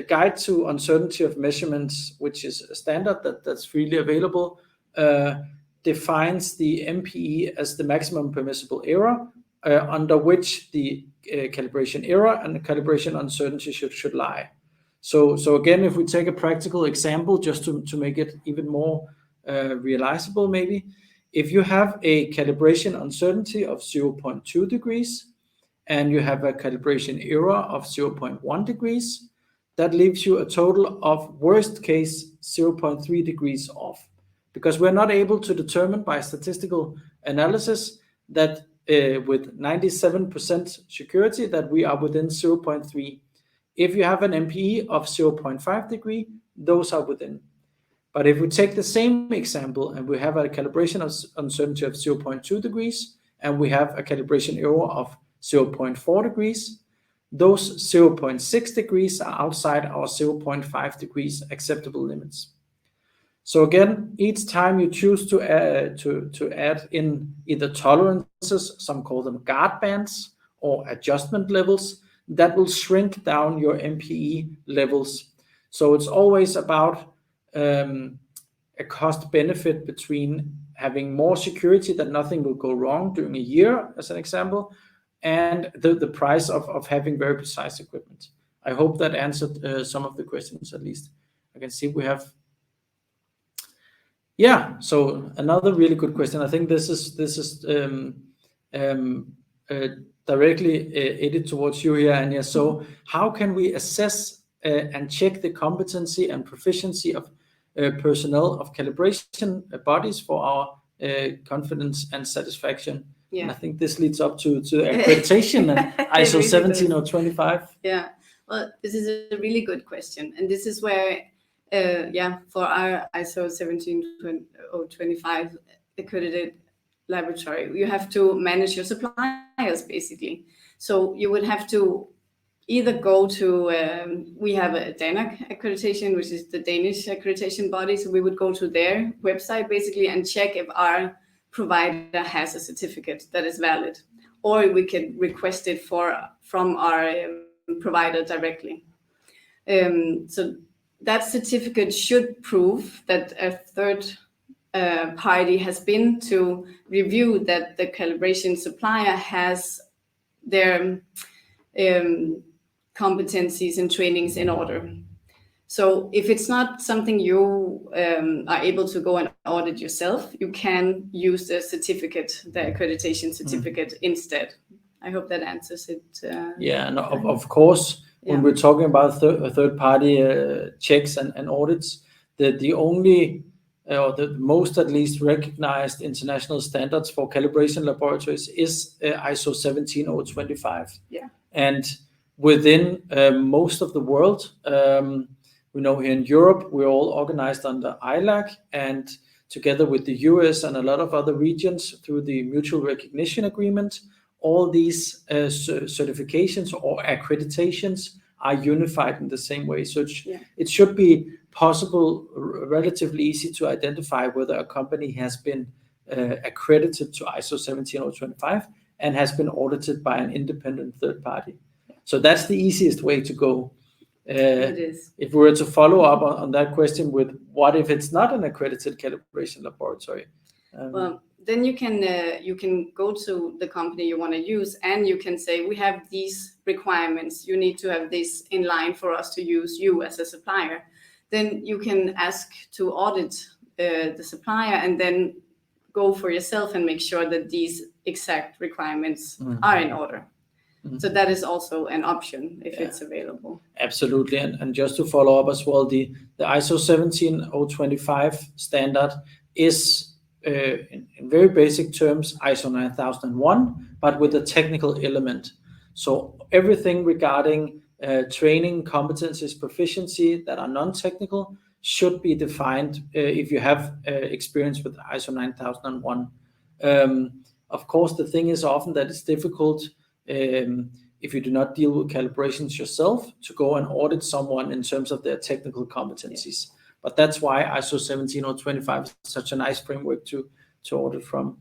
guide to uncertainty of measurements, which is a standard that's freely available, defines the MPE as the maximum permissible error, under which the calibration error and the calibration uncertainty should lie. So again, if we take a practical example, just to make it even more realizable, maybe, if you have a calibration uncertainty of 0.2 degrees, and you have a calibration error of 0.1 degrees, that leaves you a total of worst case 0.3 degrees off, because we're not able to determine by statistical analysis that with 97% security that we are within 0.3. If you have an MPE of 0.5 degree, those are within. But if we take the same example and we have a calibration of uncertainty of 0.2 degrees, and we have a calibration error of 0.4 degrees, those 0.6 degrees are outside our 0.5 degrees acceptable limits. So again, each time you choose to add in either tolerances, some call them guard bands, or adjustment levels, that will shrink down your MPE levels. So it's always about a cost benefit between having more security that nothing will go wrong during a year, as an example, and the price of having very precise equipment. I hope that answered some of the questions at least. I can see we have. Yeah, so another really good question. I think this is directly aimed towards you here, Anja. So how can we assess and check the competency and proficiency of personnel of calibration bodies for our confidence and satisfaction? Yeah. And I think this leads up to accreditation and ISO 17025.
Yeah, well, this is a really good question, and this is where for our ISO 17025 accredited laboratory, you have to manage your suppliers basically. So you would have to either go to, we have a DANAC accreditation, which is the Danish accreditation body. So we would go to their website basically and check if our provider has a certificate that is valid, or we can request it from our provider directly. So that certificate should prove that a third party has been to review that the calibration supplier has their competencies and trainings in order. So if it's not something you are able to go and audit yourself, you can use the certificate, the accreditation certificate instead. I hope that answers it.
Yeah, and of course, when we're talking about third-party checks and audits, the only or the most at least recognized international standards for calibration laboratories is ISO 17025.
Yeah.
And within most of the world, we know here in Europe, we're all organized under ILAC, and together with the US and a lot of other regions through the mutual recognition agreement, all these certifications or accreditations are unified in the same way. So it should be possible, relatively easy to identify whether a company has been accredited to ISO 17025 and has been audited by an independent third party. So that's the easiest way to go.
It is.
If we were to follow up on that question with what if it's not an accredited calibration laboratory?
Well, then you can go to the company you want to use, and you can say, we have these requirements. You need to have this in line for us to use you as a supplier. Then you can ask to audit the supplier, and then go for yourself and make sure that these exact requirements are in order. So that is also an option if it's available.
Absolutely, and just to follow up as well, the ISO 17025 standard is in very basic terms ISO 9001, but with a technical element. So everything regarding training, competencies, proficiency that are non-technical should be defined if you have experience with ISO 9001. Of course, the thing is often that it's difficult if you do not deal with calibrations yourself to go and audit someone in terms of their technical competencies. But that's why ISO 17025 is such a nice framework to audit from.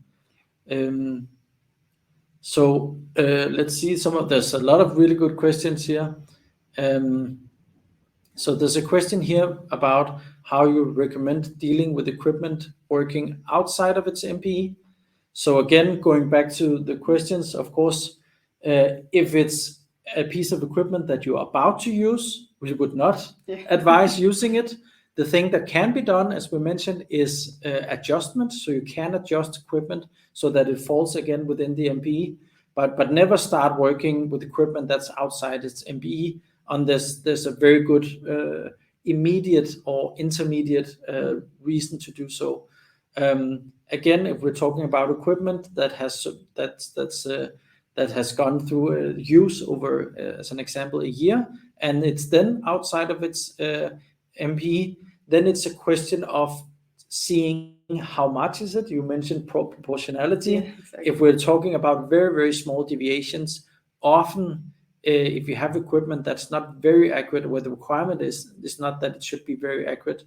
So let's see there's a lot of really good questions here. So there's a question here about how you recommend dealing with equipment working outside of its MPE. So again, going back to the questions, of course, if it's a piece of equipment that you're about to use, we would not advise using it. The thing that can be done, as we mentioned, is adjustment. So you can adjust equipment so that it falls again within the MPE, but never start working with equipment that's outside its MPE unless there's a very good immediate or intermediate reason to do so. Again, if we're talking about equipment that has gone through use over, as an example, a year, and it's then outside of its MPE, then it's a question of seeing how much is it. You mentioned proportionality.
Yeah, exactly.
If we're talking about very, very small deviations, often if you have equipment that's not very accurate, where the requirement is not that it should be very accurate,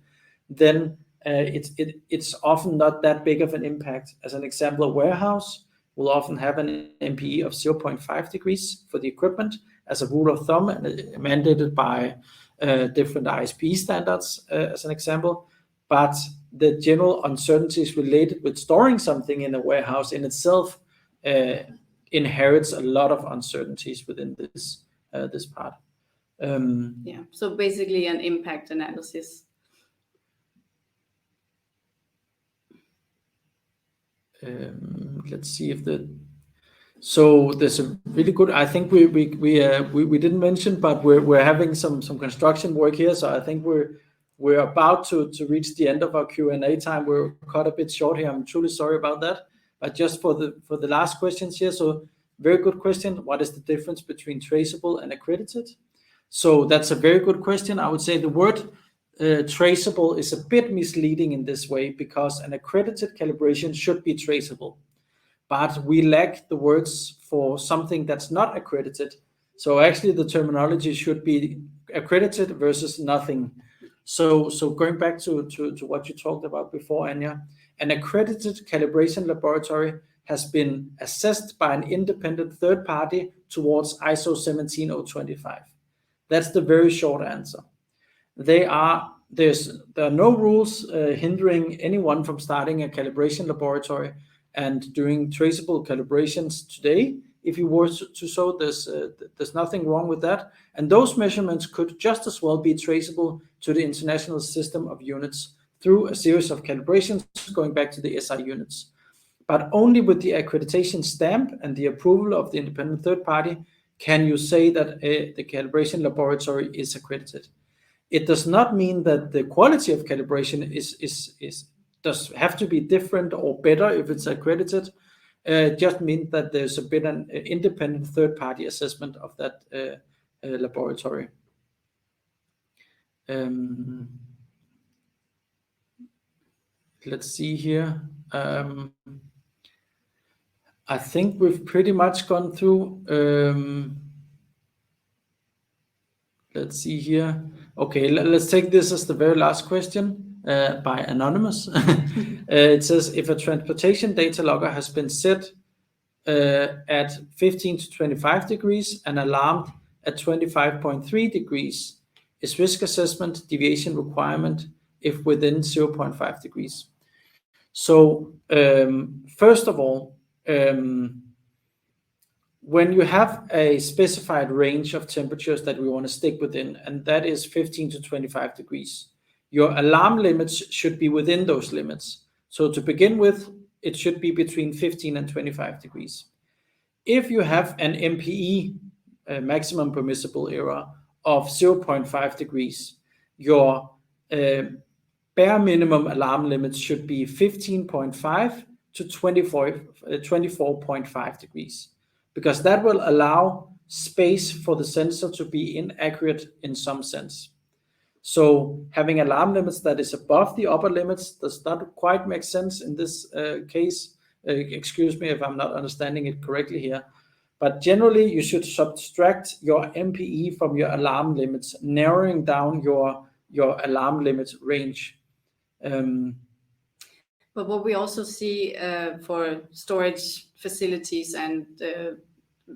then it's often not that big of an impact. As an example, a warehouse will often have an MPE of 0.5 degrees for the equipment as a rule of thumb, and mandated by different ISP standards, as an example. But the general uncertainties related with storing something in a warehouse in itself inherits a lot of uncertainties within this part.
So basically an impact analysis.
Let's see if so there's a really good, I think we didn't mention, but we're having some construction work here, so I think we're about to reach the end of our Q&A time. We're cut a bit short here. I'm truly sorry about that. But just for the last questions here, so very good question. What is the difference between traceable and accredited? So that's a very good question. I would say the word traceable is a bit misleading in this way, because an accredited calibration should be traceable, but we lack the words for something that's not accredited. So actually the terminology should be accredited versus nothing. So going back to what you talked about before, Anya, an accredited calibration laboratory has been assessed by an independent third party towards ISO 17025. That's the very short answer. There are no rules hindering anyone from starting a calibration laboratory and doing traceable calibrations today. If you were to so, there's nothing wrong with that. And those measurements could just as well be traceable to the international system of units through a series of calibrations going back to the SI units. But only with the accreditation stamp and the approval of the independent third party can you say that the calibration laboratory is accredited. It does not mean that the quality of calibration does have to be different or better if it's accredited. Just means that there's a bit an independent third-party assessment of that laboratory. Let's see here. I think we've pretty much gone through. Let's see here. Okay, let's take this as the very last question by Anonymous. It says, if a transportation data logger has been set at 15 to 25 degrees and alarmed at 25.3 degrees, is risk assessment deviation requirement if within 0.5 degrees? So first of all, when you have a specified range of temperatures that we want to stick within, and that is 15 to 25 degrees, your alarm limits should be within those limits. So to begin with, it should be between 15 and 25 degrees. If you have an MPE, maximum permissible error, of 0.5 degrees, your bare minimum alarm limits should be 15.5 to 24.5 degrees, because that will allow space for the sensor to be inaccurate in some sense. So having alarm limits that is above the upper limits does not quite make sense in this case. Excuse me if I'm not understanding it correctly here. But generally, you should subtract your MPE from your alarm limits, narrowing down your alarm limit range.
But what we also see for storage facilities and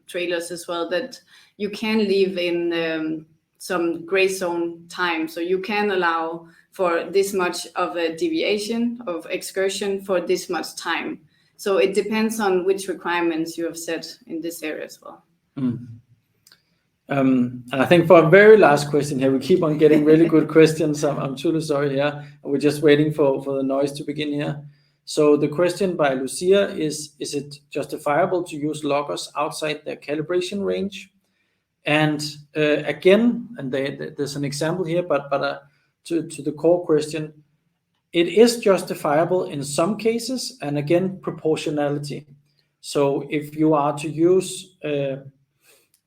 trailers as well, that you can leave in some gray zone time. So you can allow for this much of a deviation of excursion for this much time. So it depends on which requirements you have set in this area as well.
And I think for a very last question here, we keep on getting really good questions. I'm truly sorry here. We're just waiting for the noise to begin here. So the question by Lucia is it justifiable to use loggers outside their calibration range? And again, and there's an example here, but to the core question, it is justifiable in some cases, and again, proportionality. So if you are to use,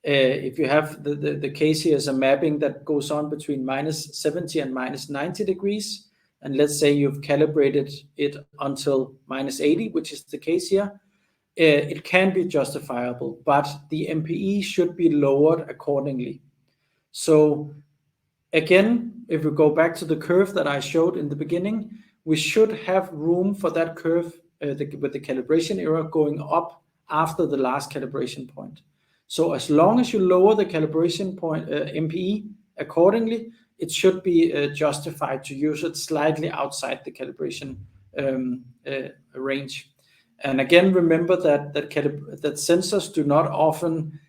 if you have the case here as a mapping that goes on between -70 and -90 degrees, and let's say you've calibrated it until -80, which is the case here, it can be justifiable, but the MPE should be lowered accordingly. So again, if we go back to the curve that I showed in the beginning, we should have room for that curve with the calibration error going up after the last calibration point. So as long as you lower the calibration point MPE accordingly, it should be justified to use it slightly outside the calibration range. And again, remember that sensors do not often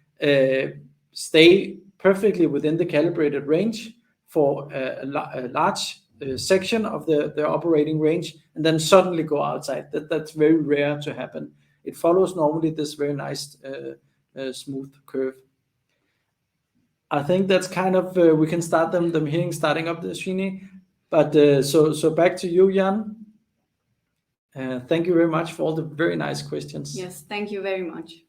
stay perfectly within the calibrated range for a large section of their operating range and then suddenly go outside. That's very rare to happen. It follows normally this very nice smooth curve. I think that's kind of we can start them hearing starting up the Srini. But so back to you, Jan. Thank you very much for all the very nice questions.
Yes, thank you very much.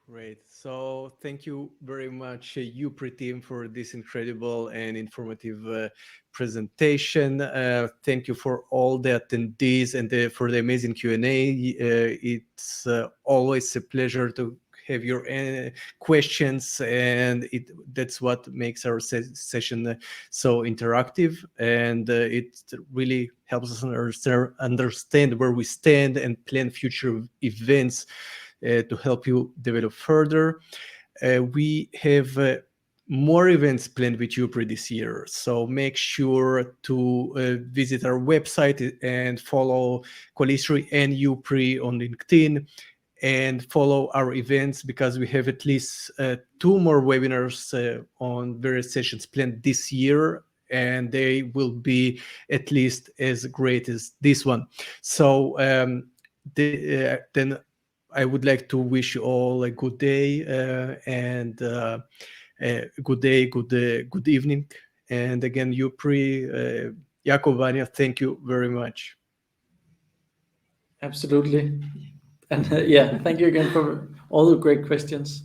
Great. So thank you very much, UPRI team, for this incredible and informative presentation. Thank you for all the attendees and for the amazing Q&A. It's always a pleasure to have your questions, and that's what makes our session so interactive, and it really helps us understand where we stand and plan future events to help you develop further. We have more events planned with UPRI this year, so make sure to visit our website and follow Qualistry and UPRI on LinkedIn, and follow our events, because we have at least 2 more webinars on various sessions planned this year, and they will be at least as great as this one. So then I would like to wish you all a good day and good evening. And again, you Jakob, Vanya, thank you very much.
Absolutely. And yeah, thank you again for all the great questions.